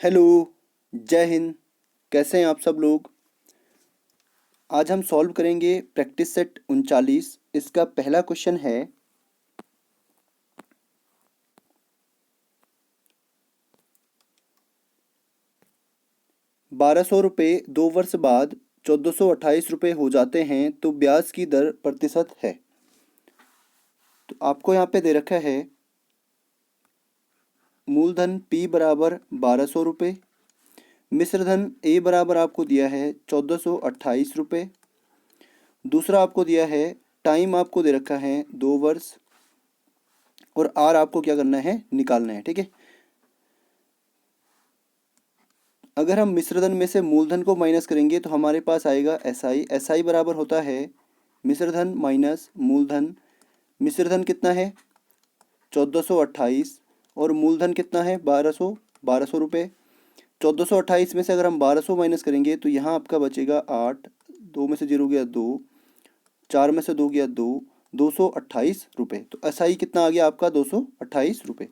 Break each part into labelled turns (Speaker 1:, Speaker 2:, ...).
Speaker 1: Hello, जय हिंद। कैसे हैं आप सब लोग। आज हम सॉल्व करेंगे प्रैक्टिस सेट 39। इसका पहला क्वेश्चन है 1200 रुपये 2 वर्ष बाद 1428 रुपये हो जाते हैं तो ब्याज की दर प्रतिशत है। तो आपको यहाँ पे दे रखा है मूलधन P बराबर 1200 रुपये, मिश्रधन A बराबर आपको दिया है 1428 रुपये। दूसरा आपको दिया है टाइम आपको दे रखा है 2 वर्ष और R आपको क्या करना है, निकालना है। ठीक है, अगर हम मिश्रधन में से मूलधन को माइनस करेंगे तो हमारे पास आएगा SI बराबर होता है मिश्रधन माइनस मूलधन। मिश्रधन कितना है 1428 और मूलधन कितना है 1200 रुपये। 1428 में से अगर हम 1200 माइनस करेंगे तो यहाँ आपका बचेगा 8, 2 में से 0 गया 2, 4 में से 2 गया 2, 228 रुपये। तो SI कितना आ गया आपका 228 रुपये।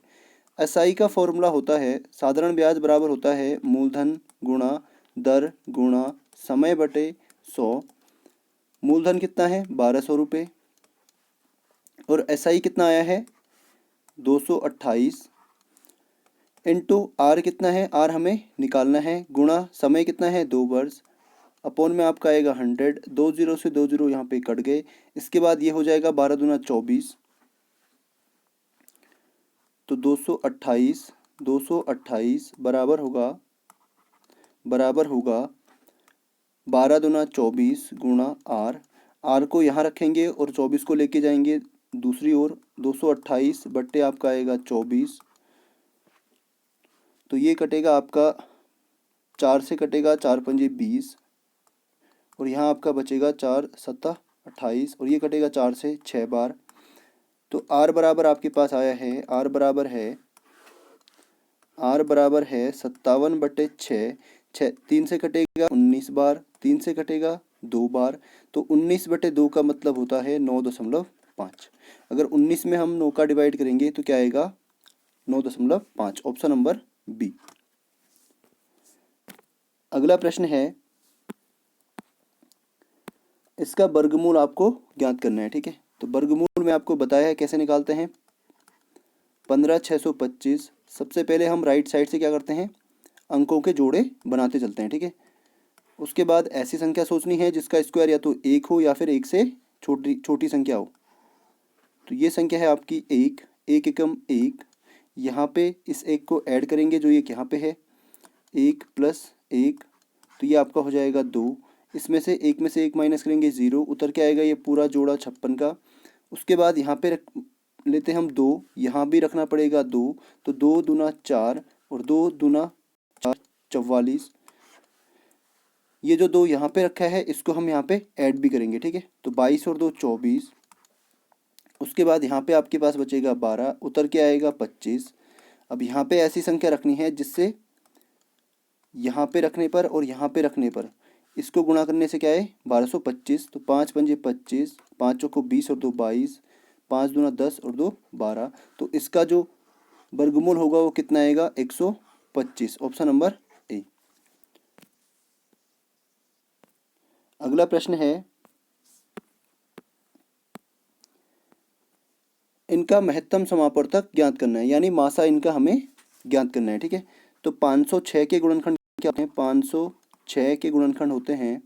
Speaker 1: SI का फॉर्मूला होता है साधारण ब्याज बराबर होता है मूलधन गुणा दर गुणा समय बटे 100। मूलधन कितना है 1200 रुपये और SI कितना आया है 228 इंटू R कितना है, R हमें निकालना है, गुणा समय कितना है 2 वर्ष, अपॉन में आपका आएगा 100। 2 0 से 2 0 यहाँ पे कट गए। इसके बाद ये हो जाएगा 12 दूना 24, तो 228 बराबर होगा 12 दूना 24 गुणा R को यहाँ रखेंगे और 24 को लेके जाएंगे दूसरी ओर। 228 बट्टे आपका आएगा 24, तो ये कटेगा आपका 4 से कटेगा, 4 पंजे 20 और यहाँ आपका बचेगा 4 सत्ता 28 और ये कटेगा 4 से 6 बार। तो R बराबर आपके पास आया है, R बराबर है 57 बटे 6। 3 से कटेगा 19 बार, 3 से कटेगा 2 बार, तो 19 बटे 2 का मतलब होता है 9.5। अगर 19 में हम 9 का डिवाइड करेंगे तो क्या आएगा 9.5। Option number B. अगला प्रश्न है, इसका वर्गमूल आपको ज्ञात करना है। ठीक है, तो वर्गमूल में आपको बताया है कैसे निकालते हैं। 15,625। सबसे पहले हम राइट साइड से क्या करते हैं, अंकों के जोड़े बनाते चलते हैं। ठीक है, उसके बाद ऐसी संख्या सोचनी है जिसका स्क्वायर या तो 1 हो या फिर 1 से छोटी संख्या हो। तो ये संख्या है आपकी 1, 1 एकम 1। यहाँ पे इस 1 को ऐड करेंगे जो ये यहाँ पे है, 1 प्लस 1, तो ये आपका हो जाएगा 2। इसमें से 1 में से 1 माइनस करेंगे 0, उतर के आएगा ये पूरा जोड़ा 56 का। उसके बाद यहाँ पे लेते हैं हम 2, यहाँ भी रखना पड़ेगा 2, तो 2 दूना 4 और 2 दूना 4 44। ये जो 2 यहाँ पे रखा है इसको हम यहाँ पे ऐड भी करेंगे। ठीक है, तो 22 और 2 24। उसके बाद यहाँ पे आपके पास बचेगा 12, उतर के आएगा 25। अब यहाँ पे ऐसी संख्या रखनी है जिससे यहाँ पे रखने पर और यहाँ पे रखने पर इसको गुणा करने से क्या है 1225। तो 5 पंजे 25, 5 चौको 20 और 2 22, 5 दूना 10 और 2 12। तो इसका जो वर्गमूल होगा वो कितना आएगा 125। Option number A. अगला प्रश्न है, इनका महत्तम समापवर्तक ज्ञात करना है, यानी मासा इनका हमें ज्ञात करना है। ठीक है, तो 506 के गुणनखंड क्या होते हैं, 506 के गुणनखंड होते हैं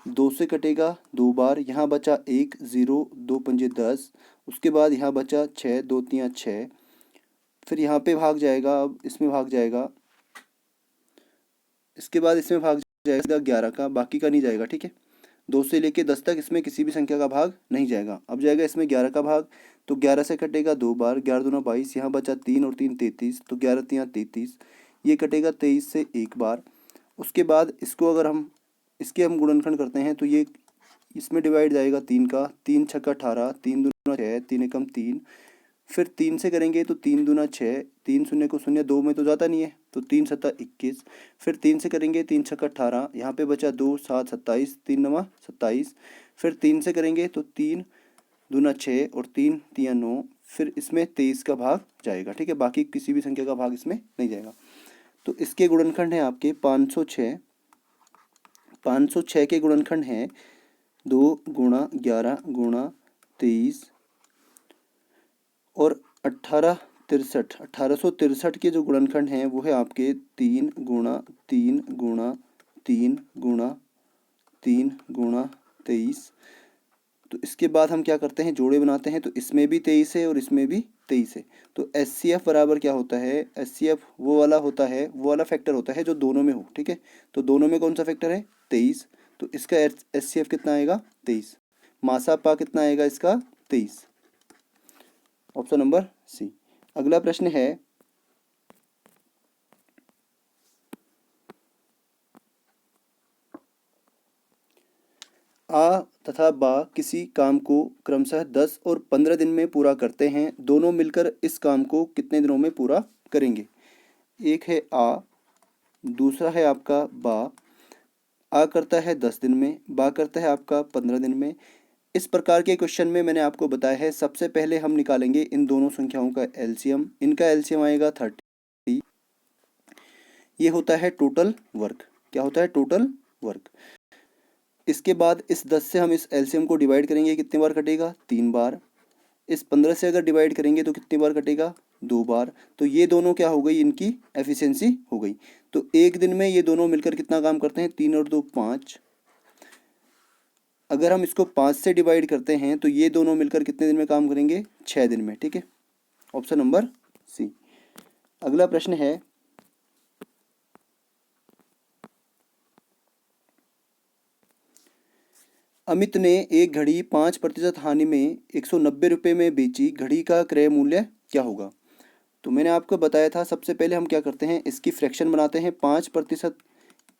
Speaker 1: 2 से कटेगा 2 बार, यहाँ बचा 1 0, 2 पंजे 10। उसके बाद यहाँ बचा 6, 2 तियाँ 6, फिर यहाँ पे भाग जाएगा, अब इसमें भाग जाएगा, इसके बाद इसमें भाग जाएगा 11 का, बाकी का नहीं जाएगा। ठीक है, 2 से लेके 10 तक इसमें किसी भी संख्या का भाग नहीं जाएगा। अब जाएगा इसमें 11 का भाग, तो 11 से कटेगा 2 बार, 11 दूना 22, यहाँ बचा 3 और 3 33, तो 11 तियाँ 33, ये कटेगा 23 से 1 बार। उसके बाद इसको अगर हम इसके हम गुणनखंड करते हैं तो ये इसमें डिवाइड जाएगा 3 का, 3 छक्का 18, 3 दूना 6, 3 एकम 3। फिर 3 से करेंगे तो 3 दूना 6, 3 शून्य को शून्य 2 में तो जाता नहीं है, तो 3 सत्ता 21। फिर 3 से करेंगे 3 छक्का 18, यहाँ पे बचा 2 7 27, 3 नवा 27। फिर 3 से करेंगे तो 3 दूना 6 और 3 तियाँ 9, फिर इसमें 23 का भाग जाएगा। ठीक है, बाकी किसी भी संख्या का भाग इसमें नहीं जाएगा। तो इसके गुणनखंड हैं आपके 506। 506 के गुणनखंड हैं 2 गुणा 11 गुणा 23 और 1863 के जो गुणनखंड हैं वो है आपके 3 गुणा 3 गुणा 3 गुणा 3 गुणा 23। तो इसके बाद हम क्या करते हैं, जोड़े बनाते हैं। तो इसमें भी 23 है और इसमें भी 23 है। तो HCF बराबर क्या होता है, HCF वो वाला होता है, वो वाला फैक्टर होता है जो दोनों में हो, ठीक है। तो दोनों में कौन सा फैक्टर है, 23। तो इसका HCF कितना आएगा, 23। मासा पा कितना आएगा इसका, 23। Option number C. अगला प्रश्न है, आ तथा बा किसी काम को क्रमशः 10 और 15 दिन में पूरा करते हैं। दोनों मिलकर इस काम को कितने दिनों में पूरा करेंगे। एक है आ, दूसरा है आपका बा। आ करता है 10 दिन में, बा करता है आपका 15 दिन में। इस प्रकार के क्वेश्चन में मैंने आपको बताया है, सबसे पहले हम निकालेंगे इन दोनों संख्याओं का एलसीएम। इनका एलसीएम आएगा 30। ये होता है टोटल वर्क। क्या होता है, टोटल वर्क। इसके बाद इस 10 से हम इस एलसीएम को डिवाइड करेंगे, कितने बार कटेगा, 3 बार। इस 15 से अगर डिवाइड करेंगे तो कितनी बार कटेगा, 2 बार। तो ये दोनों क्या हो गई, इनकी एफिशिएंसी हो गई। तो एक दिन में ये दोनों मिलकर कितना काम करते हैं, 3 और 2 5। अगर हम इसको 5 से डिवाइड करते हैं तो ये दोनों मिलकर कितने दिन में काम करेंगे, 6 दिन में, ठीक है। Option number C. अगला प्रश्न है, अमित ने एक घड़ी 5% हानि में 190 रुपये में बेची। घड़ी का क्रय मूल्य क्या होगा। तो मैंने आपको बताया था, सबसे पहले हम क्या करते हैं, इसकी फ्रैक्शन बनाते हैं। 5%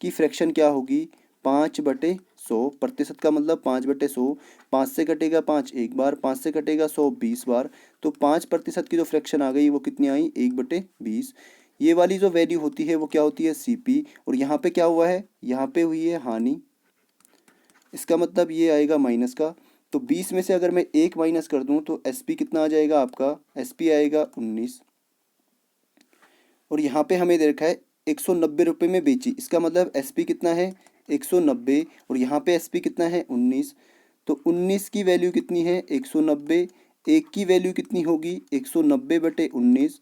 Speaker 1: की फ्रैक्शन क्या होगी, 5/100। प्रतिशत का मतलब 5/100। 5 से कटेगा 5 एक बार, 5 से कटेगा 100 20 बार। तो 5% की जो फ्रैक्शन आ गई वो कितनी आई, 1/20। ये वाली जो वैल्यू होती है वो क्या होती है, CP। और यहाँ पे क्या हुआ है, यहाँ पे हुई है हानि। इसका मतलब ये आएगा माइनस का। तो 20 में से अगर मैं 1 माइनस कर दूं तो SP कितना आ जाएगा आपका, SP आएगा 19। और यहाँ पे हमें दे रखा है 190 रुपये में बेची। इसका मतलब SP कितना है, 190। और यहाँ पे SP कितना है, 19। तो 19 की वैल्यू कितनी है, 190। एक की वैल्यू कितनी होगी, 190/19।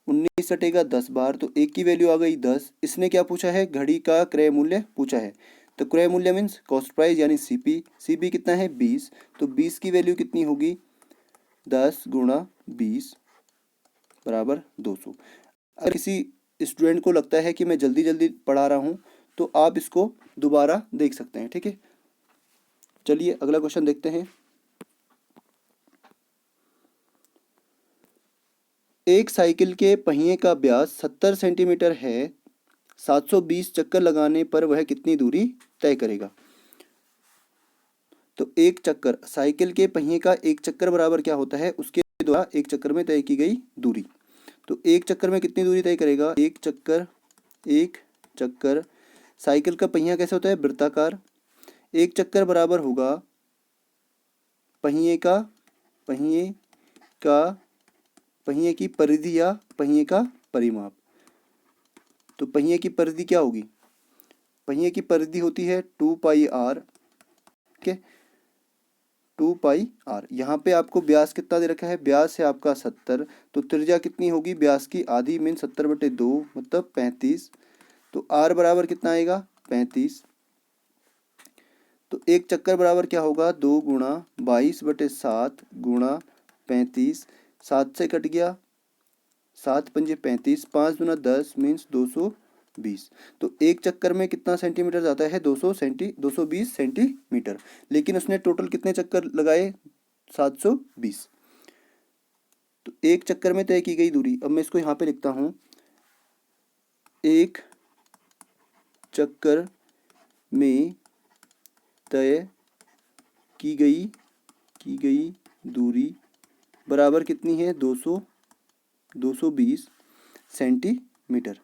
Speaker 1: 19 हटेगा 10 बार, तो एक की वैल्यू आ गई 10। इसने क्या पूछा है, घड़ी का क्रय मूल्य पूछा है। तो क्रय मूल्य मीन्स कॉस्ट प्राइस यानी CP। CP कितना है, 20। तो 20 की वैल्यू कितनी होगी, 10 गुणा 20 बराबर 200। अगर किसी स्टूडेंट को लगता है कि मैं जल्दी जल्दी पढ़ा रहा हूँ तो आप इसको दोबारा देख सकते हैं, ठीक है। चलिए अगला क्वेश्चन देखते हैं। एक साइकिल के पहिए का व्यास 70 सेंटीमीटर है। 720 चक्कर लगाने पर वह कितनी दूरी तय करेगा। तो एक चक्कर, साइकिल के पहिए का एक चक्कर बराबर क्या होता है, उसके द्वारा एक चक्कर में तय की गई दूरी। तो एक चक्कर में कितनी दूरी तय करेगा, एक चक्कर साइकिल का पहिया कैसे होता है, वृत्ताकार। एक चक्कर बराबर होगा पहिए की परिधि या पहिए का परिमाप। तो पहिए की परिधि क्या होगी, पहिए की परिधि होती है 2πr, ठीक है, 2πr। यहाँ पे आपको व्यास कितना दे रखा है, व्यास है आपका 70। तो त्रिज्या कितनी होगी, व्यास की आधी मीन 70/2 मतलब 35। तो r बराबर कितना आएगा, 35। तो एक चक्कर बराबर क्या होगा, 2 गुणा 22/7 गुणा 35। 7 से कट गया, 7 पंजे 35, 5 दूना 10 मीन्स 220। तो एक चक्कर में कितना सेंटीमीटर जाता है, 220 सेंटीमीटर। लेकिन उसने टोटल कितने चक्कर लगाए, 720। तो एक चक्कर में तय की गई दूरी, अब मैं इसको यहाँ पे लिखता हूँ, एक चक्कर में तय की गई दूरी बराबर कितनी है, 220 सेंटीमीटर।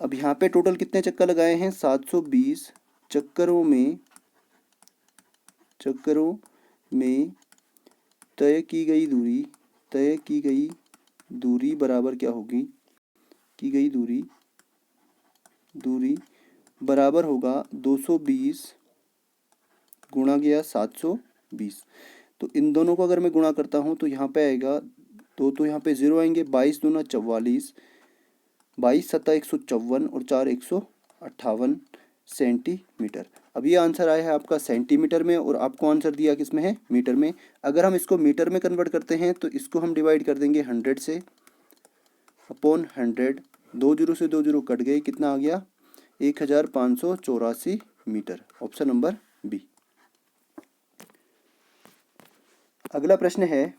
Speaker 1: अब यहाँ पे टोटल कितने चक्कर लगाए हैं, 720 चक्करों में तय की गई दूरी बराबर क्या होगी, की गई दूरी दूरी बराबर होगा 220 गुणा गया 720। तो इन दोनों को अगर मैं गुणा करता हूँ तो यहाँ पे आएगा दो, तो यहाँ पे 0 आएंगे, 22 दूना 44, 22 सत्ता 154 और 4 158 सेंटीमीटर। अब ये आंसर आया है आपका सेंटीमीटर में और आपको आंसर दिया किस में है, मीटर में। अगर हम इसको मीटर में कन्वर्ट करते हैं तो इसको हम डिवाइड कर देंगे 100 से, अपॉन 100, 2 जीरो से 2 जीरो कट गए, कितना आ गया 1584 मीटर। Option number B. अगला प्रश्न है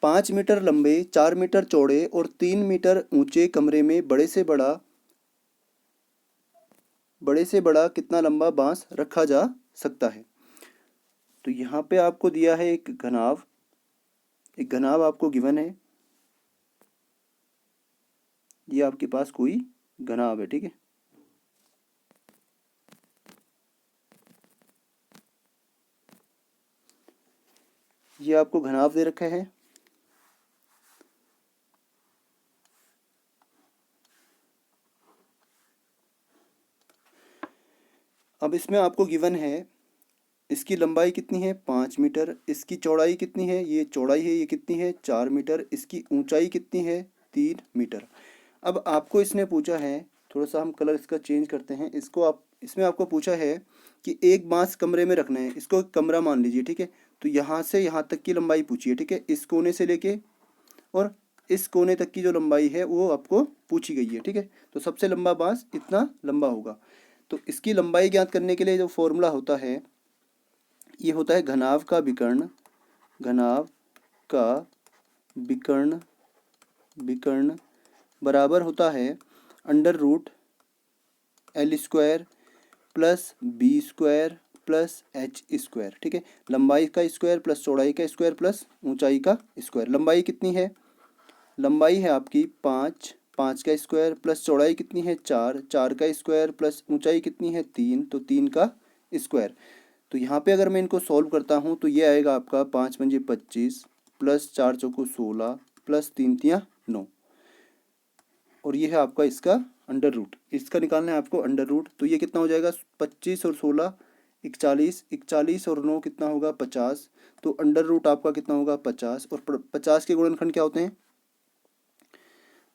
Speaker 1: 5 मीटर लंबे, 4 मीटर चौड़े और 3 मीटर ऊंचे कमरे में बड़े से बड़ा कितना लंबा बांस रखा जा सकता है। तो यहाँ पे आपको दिया है एक घनाभ आपको गिवन है, ये आपके पास कोई घनाभ है, ठीक है। ये आपको घनाभ दे रखा है। अब इसमें आपको गिवन है इसकी लंबाई कितनी है 5 मीटर, इसकी चौड़ाई कितनी है, ये चौड़ाई है, ये कितनी है 4 मीटर, इसकी ऊंचाई कितनी है 3 मीटर। अब आपको इसने पूछा है, थोड़ा सा हम कलर इसका चेंज करते हैं, इसमें आपको पूछा है कि एक बांस कमरे में रखना है, इसको एक कमरा मान लीजिए, ठीक है। तो यहाँ से यहाँ तक की लंबाई पूछी है, ठीक है, इस कोने से लेके और इस कोने तक की जो लंबाई है वो आपको पूछी गई है, ठीक है। तो सबसे लंबा बांस इतना लंबा होगा। तो इसकी लंबाई ज्ञात करने के लिए जो फॉर्मूला होता है ये होता है घनाभ का विकर्ण बराबर होता है under root L square plus B square plus H square, ठीक है। लंबाई का स्क्वायर प्लस चौड़ाई का स्क्वायर प्लस ऊंचाई का स्क्वायर। लंबाई कितनी है, लंबाई है आपकी 5, 5 का स्क्वायर प्लस चौड़ाई कितनी है 4, 4 का स्क्वायर प्लस ऊंचाई कितनी है 3, तो 3 का स्क्वायर। तो यहाँ पे अगर मैं इनको सॉल्व करता हूँ तो ये आएगा आपका 5 पंजे 25 प्लस 4 चौको 16 प्लस 3 तियाँ 9, और ये है आपका इसका अंडर रूट। इसका निकालना है आपको अंडर रूट। तो ये कितना हो जाएगा 25 और 16 41, 41 और 9 कितना होगा 50। तो अंडर रूट आपका कितना होगा 50, और 50 के गुणनखंड क्या होते हैं,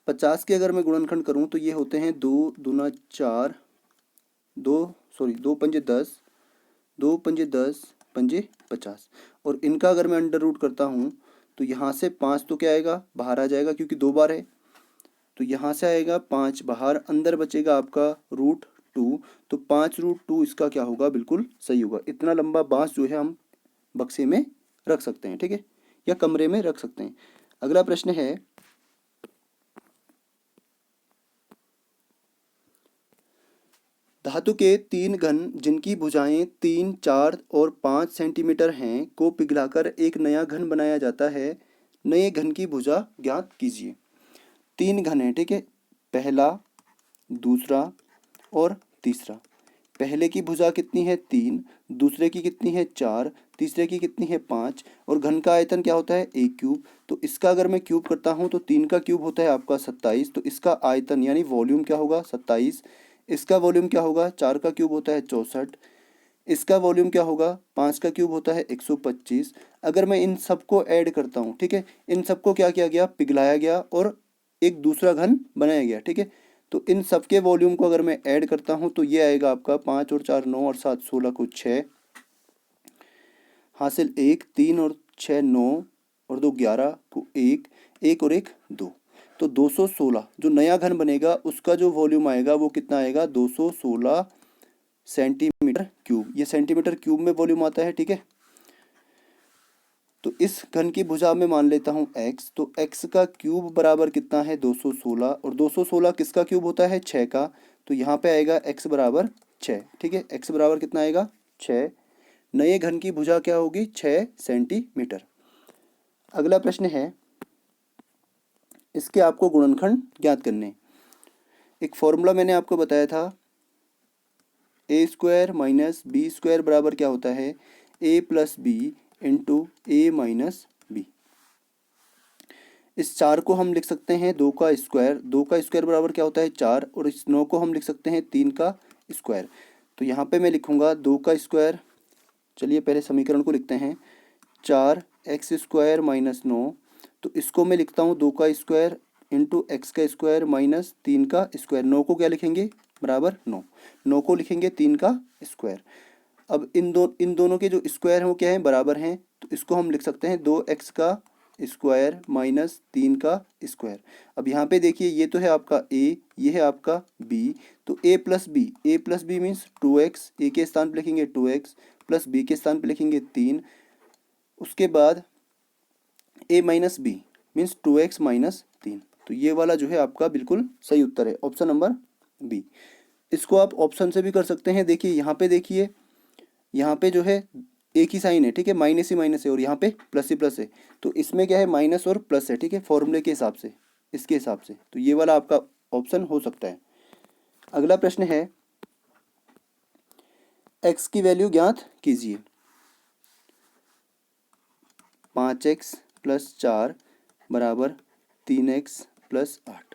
Speaker 1: 50 के अगर मैं गुणनखंड करूँ तो ये होते हैं 2 दूना 4, 2 पंजे 10, 2 पंजे 10 पंजे 50, और इनका अगर मैं अंडर रूट करता हूँ तो यहाँ से 5 तो क्या आएगा बाहर आ जाएगा क्योंकि 2 बार है, तो यहाँ से आएगा 5 बाहर, अंदर बचेगा आपका √2, तो 5√2 इसका क्या होगा बिल्कुल सही होगा। इतना लंबा बांस जो है हम बक्से में रख सकते हैं, ठीक है, या कमरे में रख सकते हैं। अगला प्रश्न है धातु के 3 घन जिनकी भुजाएं 3, 4 और 5 सेंटीमीटर हैं को पिघलाकर एक नया घन बनाया जाता है। नए घन की भुजा ज्ञात कीजिए। 3 घन है, ठीक है, पहला, दूसरा और तीसरा। पहले की भुजा कितनी है 3, दूसरे की कितनी है 4, तीसरे की कितनी है 5, और घन का आयतन क्या होता है a क्यूब। तो इसका अगर मैं क्यूब करता हूँ तो 3 का क्यूब होता है आपका 27, तो इसका आयतन यानी वॉल्यूम क्या होगा 27। इसका वॉल्यूम क्या होगा, 4 का क्यूब होता है 64, इसका वॉल्यूम क्या होगा 5 का क्यूब होता है 125। अगर मैं इन सबको ऐड करता हूँ, ठीक है, इन सबको क्या किया गया पिघलाया गया और एक दूसरा घन बनाया गया, ठीक है। तो इन सबके वॉल्यूम को अगर मैं ऐड करता हूँ तो ये आएगा आपका 5 और 4 9 और 7 16 को 6 हासिल 1, 3 और 6 9 और 2 11 को 1, 1 और 1 2। तो 216 जो नया घन बनेगा उसका जो वॉल्यूम आएगा वो कितना आएगा 216 सेंटीमीटर क्यूब। ये सेंटीमीटर क्यूब में वॉल्यूम आता है, ठीक है। तो इस घन की भुजा में मान लेता हूँ x, तो x का क्यूब बराबर कितना है 216, और 216 किसका क्यूब होता है 6 का, तो यहाँ पे आएगा x बराबर 6, ठीक है, x बराबर कितना आएगा 6। नए घन की भुजा क्या होगी 6 सेंटीमीटर। अगला प्रश्न है इसके आपको गुणनखंड ज्ञात करने। एक फॉर्मूला मैंने आपको बताया था a square minus B square बराबर क्या होता है a plus B into a minus B. इस 4 को हम लिख सकते हैं 2 का स्क्वायर, 2 का स्क्वायर बराबर क्या होता है 4, और इस 9 को हम लिख सकते हैं 3 का स्क्वायर। तो यहाँ पे मैं लिखूँगा 2 का स्क्वायर, चलिए पहले समीकरण को लिखते हैं, 4x² माइनस 9, तो इसको मैं लिखता हूँ 2 का स्क्वायर इंटू एक्स का स्क्वायर माइनस 3 का स्क्वायर। 9 को क्या लिखेंगे बराबर 9, 9 को लिखेंगे 3 का स्क्वायर। अब इन दोनों के जो स्क्वायर हैं वो क्या हैं बराबर हैं, तो इसको हम लिख सकते हैं 2x का स्क्वायर माइनस 3 का स्क्वायर। अब यहाँ पे देखिए ये तो है आपका a, ये है आपका b, तो a plus B means 2x, a के स्थान पे लिखेंगे 2x प्लस b के स्थान पे लिखेंगे 3, उसके बाद a minus B means 2x minus 3। तो ये वाला जो है आपका बिल्कुल सही उत्तर है, ऑप्शन नंबर बी। इसको आप ऑप्शन से भी कर सकते हैं। देखिए यहाँ पे देखिए, यहाँ पे जो है एक ही साइन है, ठीक है, माइनस ही माइनस है, और यहाँ पे प्लस ही प्लस है, तो इसमें क्या है माइनस और प्लस है, ठीक है, फॉर्मूले के हिसाब से, इसके हिसाब से, तो ये वाला आपका ऑप्शन हो सकता है। अगला प्रश्न है, x की वैल्यू ज्ञात कीजिए। 5x प्लस 4 बराबर 3x प्लस 8।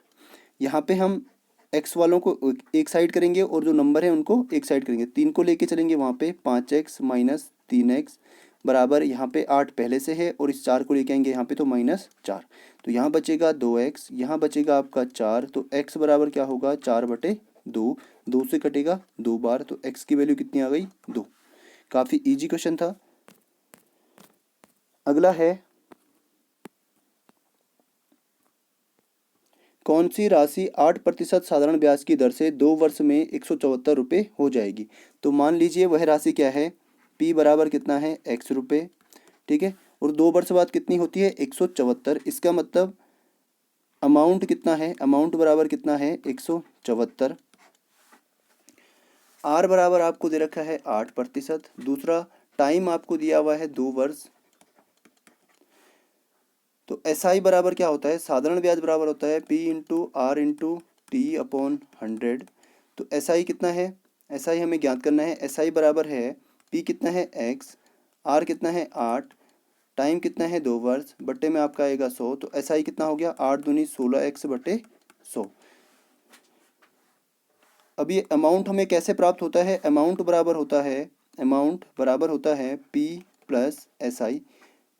Speaker 1: यहाँ पे हम x वालों को एक साइड करेंगे और जो नंबर है उनको एक साइड करेंगे, 3 को लेके चलेंगे वहाँ पे, 5x माइनस 3x बराबर यहाँ पे 8 पहले से है, और इस 4 को लेके आएंगे यहाँ पे तो माइनस 4, तो यहाँ बचेगा 2x, यहाँ बचेगा आपका 4, तो x बराबर क्या होगा 4/2, 2 से कटेगा 2 बार, तो x की वैल्यू कितनी आ गई 2। काफ़ी इजी क्वेश्चन था। अगला है, कौन सी राशि 8% साधारण ब्याज की दर से 2 वर्ष में 174 रुपये हो जाएगी। तो मान लीजिए वह राशि क्या है, p बराबर कितना है x रुपये, ठीक है, और 2 वर्ष बाद कितनी होती है 174। इसका मतलब अमाउंट कितना है, अमाउंट बराबर कितना है 174। r बराबर आपको दे रखा है 8%, दूसरा टाइम आपको दिया हुआ है 2 वर्ष, तो SI बराबर क्या होता है, साधारण ब्याज बराबर होता है P into R into T upon 100। तो SI कितना है, SI हमें ज्ञात करना है, SI बराबर है P कितना है x, R कितना है 8, टाइम कितना है 2 वर्ष, बट्टे में आपका आएगा 100, तो SI कितना हो गया 8 दूनी 16x बटे 100। अब ये अमाउंट हमें कैसे प्राप्त होता है, अमाउंट बराबर होता है P प्लस SI,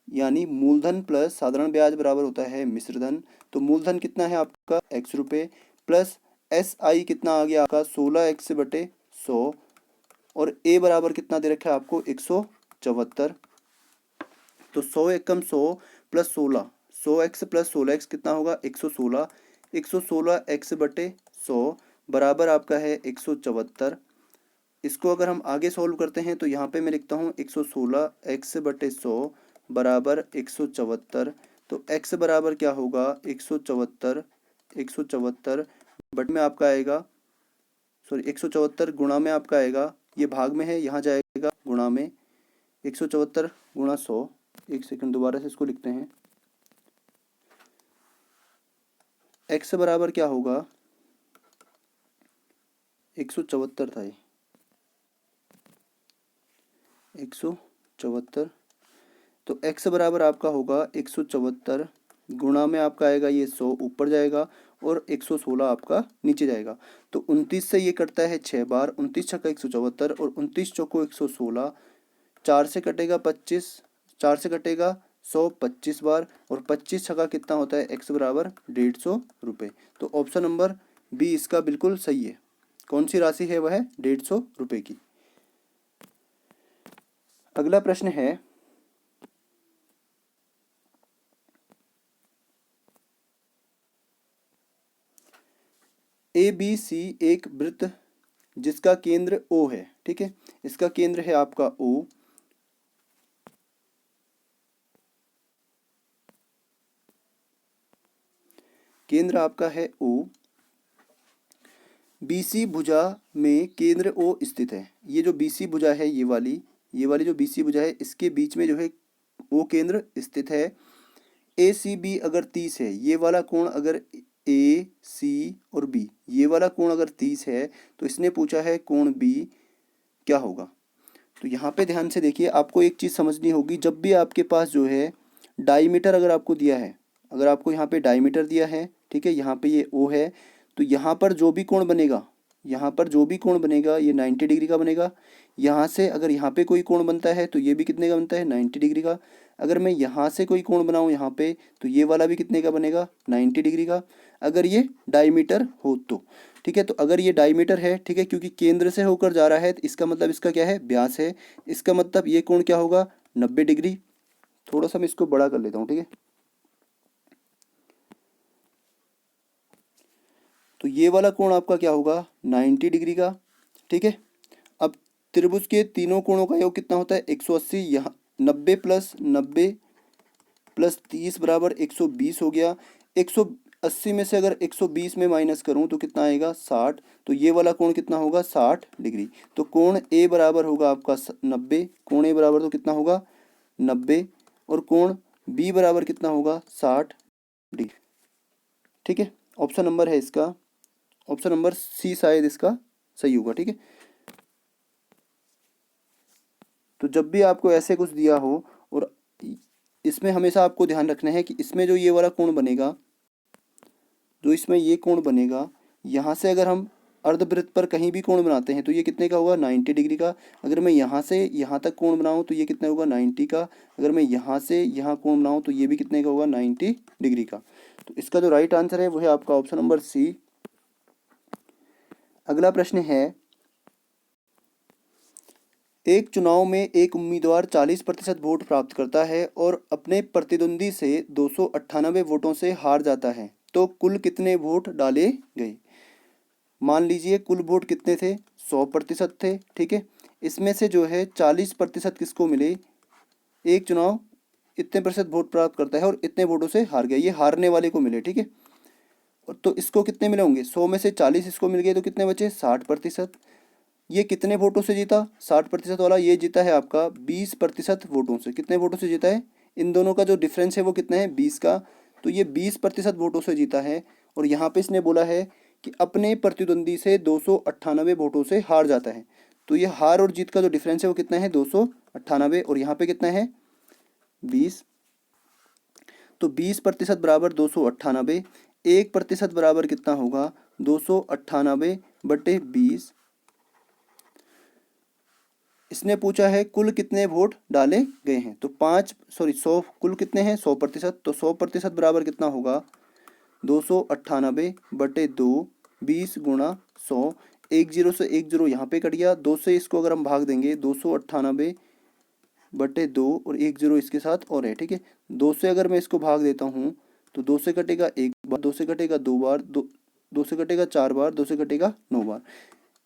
Speaker 1: यानी मूलधन प्लस साधारण ब्याज बराबर होता है मिश्र धन। तो मूलधन कितना है आपका x रुपये, प्लस SI कितना आ गया आपका 16x बटे 100, और a बराबर कितना दे रखा है आपको 174। तो 100 एकम 100 प्लस 16, 100x प्लस 16x कितना होगा 116, 116x बटे 100 बराबर आपका है 174। इसको अगर हम आगे सॉल्व करते हैं तो यहाँ पे मैं लिखता हूँ 116x बटे 100 बराबर 174। तो x बराबर क्या होगा 174, 174 बट में आपका आएगा, सॉरी 174 गुणा में आपका आएगा, ये भाग में है यहाँ जाएगा गुणा में, 174 गुणा 100। एक सेकंड दोबारा से इसको लिखते हैं, x बराबर क्या होगा 174 था ये 174, तो x बराबर आपका होगा 174 गुणा में आपका आएगा ये 100 ऊपर जाएगा और 116 आपका नीचे जाएगा। तो 29 से ये कटता है 6 बार, 29 छक्का 174 और 29 चौको 116, 4 से कटेगा 25, 4 से कटेगा 100 25 बार, और 25 छक्का कितना होता है x बराबर 150 रुपये। तो ऑप्शन नंबर बी इसका बिल्कुल सही है। कौन सी राशि है वह 150 रुपये की। अगला प्रश्न है, ABC एक वृत्त जिसका केंद्र O है, ठीक है, इसका केंद्र है आपका O, केंद्र आपका है O, BC भुजा में केंद्र O स्थित है। ये जो BC भुजा है ये वाली जो BC भुजा है इसके बीच में जो है O केंद्र स्थित है। ACB अगर 30 है, ये वाला कोण अगर AC और B, ये वाला कोण अगर 30 है, तो इसने पूछा है कोण B क्या होगा। तो यहाँ पे ध्यान से देखिए, आपको एक चीज़ समझनी होगी, जब भी आपके पास जो है डाईमीटर अगर आपको दिया है, अगर आपको यहाँ पे डायमीटर दिया है, ठीक है, यहाँ पे ये ओ है, तो यहाँ पर जो भी कोण बनेगा, यहाँ पर जो भी कोण बनेगा ये 90 डिग्री का बनेगा। यहाँ से अगर यहाँ पे कोई कोण बनता है तो ये भी कितने का बनता है, 90 डिग्री का। अगर मैं यहाँ से कोई कोण बनाऊँ यहाँ पे, तो ये वाला भी कितने का बनेगा, 90 डिग्री का, अगर ये डायमीटर हो तो। ठीक है, तो अगर ये डायमीटर है, ठीक है, क्योंकि केंद्र से होकर जा रहा है, तो इसका मतलब इसका क्या है, व्यास है। इसका मतलब ये कोण क्या होगा, 90 डिग्री। थोड़ा सा मैं इसको बड़ा कर लेता हूँ, ठीक है। तो ये वाला कोण आपका क्या होगा, 90 डिग्री का। ठीक है, अब त्रिभुज के तीनों कोणों का योग कितना होता है, 180। यहाँ 90 प्लस 90 प्लस 30 बराबर 120 हो गया। 180 में से अगर 120 में माइनस करूँ तो कितना आएगा, 60। तो ये वाला कोण कितना होगा, 60 डिग्री। तो कोण ए बराबर होगा आपका 90, कोण ए बराबर तो कितना होगा, 90, और कोण बी बराबर कितना होगा, 60 डिग्री। ठीक है, ऑप्शन नंबर है इसका, ऑप्शन नंबर सी शायद इसका सही होगा। ठीक है, तो जब भी आपको ऐसे कुछ दिया हो, और इसमें हमेशा आपको ध्यान रखना है कि इसमें जो ये वाला कोण बनेगा, जो इसमें ये कोण बनेगा, यहाँ से अगर हम अर्धवृत्त पर कहीं भी कोण बनाते हैं तो ये कितने का होगा, 90 डिग्री का। अगर मैं यहाँ से यहाँ तक कोण बनाऊँ तो ये कितना होगा, 90 का। अगर मैं यहाँ से यहाँ कोण बनाऊँ तो ये भी कितने का होगा, 90 डिग्री का। तो इसका जो राइट आंसर है वो है आपका ऑप्शन नंबर सी। अगला प्रश्न है, एक चुनाव में एक उम्मीदवार 40% वोट प्राप्त करता है और अपने प्रतिद्वंदी से 298 वोटों से हार जाता है, तो कुल कितने वोट डाले गए। मान लीजिए कुल वोट कितने थे, 100% थे। ठीक है, इसमें से जो है 40% किसको मिले, एक चुनाव इतने प्रतिशत वोट प्राप्त करता है और इतने वोटों से हार गया, ये हारने वाले को मिले। ठीक है, और तो इसको कितने मिले होंगे, 100 में से 40 इसको मिल गए, तो कितने बचे, 60%। ये कितने वोटों से जीता, 60% वाला ये जीता है आपका 20% वोटों से। कितने वोटों से जीता है, इन दोनों का जो डिफरेंस है वो कितना है, 20 का। तो ये 20% वोटों से जीता है। और यहाँ पे इसने बोला है कि अपने प्रतिद्वंदी से 298 वोटों से हार जाता है। तो ये हार और जीत का जो डिफरेंस है वो कितना है, 298, और यहाँ पे कितना है, 20। तो 20% बराबर 298, 1% बराबर कितना होगा, 298/20। इसने पूछा है कुल कितने वोट डाले गए हैं, तो 100 कुल कितने हैं, 100%। तो 100% बराबर कितना होगा, 298/2, 20 गुणा 100। एक जीरो से एक जीरो यहाँ पे कट गया, 2 से इसको अगर हम भाग देंगे, 298/2, और एक जीरो इसके साथ और है। ठीक है, 2 से अगर मैं इसको भाग देता हूँ तो 2 से कटेगा एक बार, 2 से कटेगा 2 बार, 2 से कटेगा 4 बार, 2 से कटेगा 9 बार।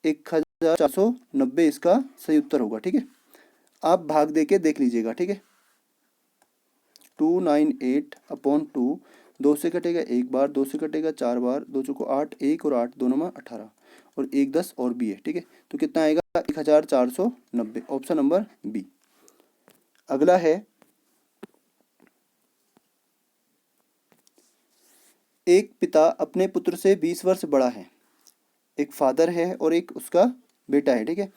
Speaker 1: 1490 इसका सही उत्तर होगा। ठीक है, आप भाग दे के देख लीजिएगा। ठीक है, 298/2, 2 से कटेगा एक बार, 2 से कटेगा 4 बार, 2 चौको 8, 1 और 8 2 9 18, और 1 10 और बी है। ठीक है, तो कितना आएगा, 1490, ऑप्शन नंबर बी। अगला है, एक पिता अपने पुत्र से 20 वर्ष बड़ा है, एक फादर है और एक उसका बेटा है। ठीक है,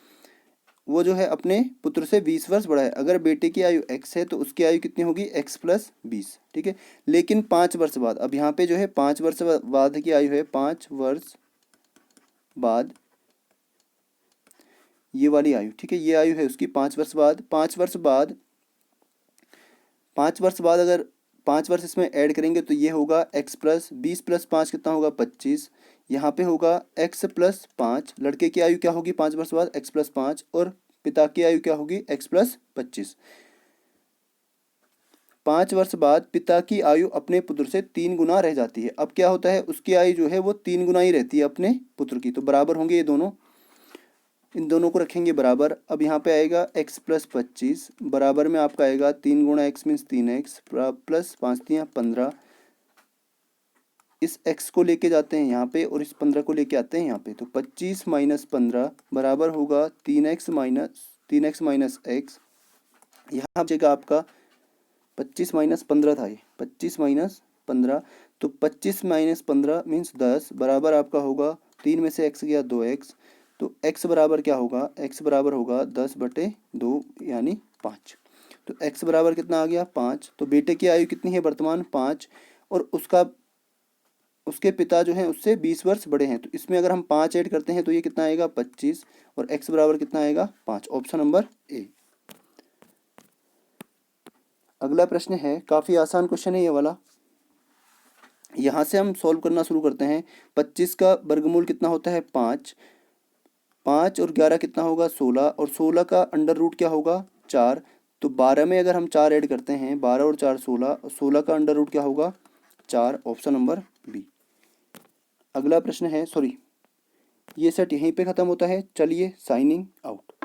Speaker 1: वो जो है अपने पुत्र से 20 वर्ष बड़ा है। अगर बेटे की आयु x है तो उसकी आयु कितनी होगी, x + 20। ठीक है, लेकिन 5 वर्ष बाद, अब यहाँ पे जो है 5 वर्ष बाद की आयु है, 5 वर्ष बाद ये वाली आयु। ठीक है, ये आयु है उसकी 5 वर्ष बाद। 5 वर्ष बाद, 5 वर्ष बाद अगर 5 वर्ष इसमें ऐड करेंगे तो ये होगा x + 20 + 5 कितना होगा, 25। यहाँ पे होगा x + 5, लड़के की आयु क्या होगी 5 वर्ष बाद, x + 5, और पिता की आयु क्या होगी, x + 25। 5 वर्ष बाद पिता की आयु अपने पुत्र से 3 गुना रह जाती है। अब क्या होता है, उसकी आयु जो है वो 3 गुना ही रहती है अपने पुत्र की। तो बराबर होंगे ये दोनों, इन दोनों को रखेंगे बराबर। अब यहाँ पे आएगा x + 25 बराबर में आपका आएगा 3 गुणा x मीन्स 3x प्लस 5 3 15। इस x को लेके जाते हैं यहाँ पे और इस 15 को लेके आते हैं यहाँ पे, तो 25 - 15 बराबर होगा 3x माइनस x। यहाँ बचेगा आपका 25 - 15 था ये, 25 - 15, तो 25 - 15 मीन्स 10 बराबर आपका होगा 3 में से x गया 2x। तो x बराबर क्या होगा, x बराबर होगा 10/2 यानी 5। तो x बराबर कितना आ गया, 5। तो बेटे की आयु कितनी है वर्तमान, 5, और उसके पिता जो हैं उससे 20 वर्ष बड़े हैं। तो इसमें अगर हम 5 ऐड करते हैं तो ये कितना आएगा 25 और x बराबर कितना आएगा 5। Option number A. अगला प्रश्न है, काफ़ी आसान क्वेश्चन है ये वाला। यहाँ से हम सॉल्व करना शुरू करते हैं। 25 का वर्गमूल कितना होता है 5, 5 और 11 कितना होगा 16 और 16 का अंडर रूट क्या होगा 4। तो 12 में अगर हम 4 ऐड करते हैं 12 और 4 16 और 16 का अंडर रूट क्या होगा 4। Option number B. अगला प्रश्न है, सॉरी ये सेट यहीं पे ख़त्म होता है। चलिए साइनिंग आउट।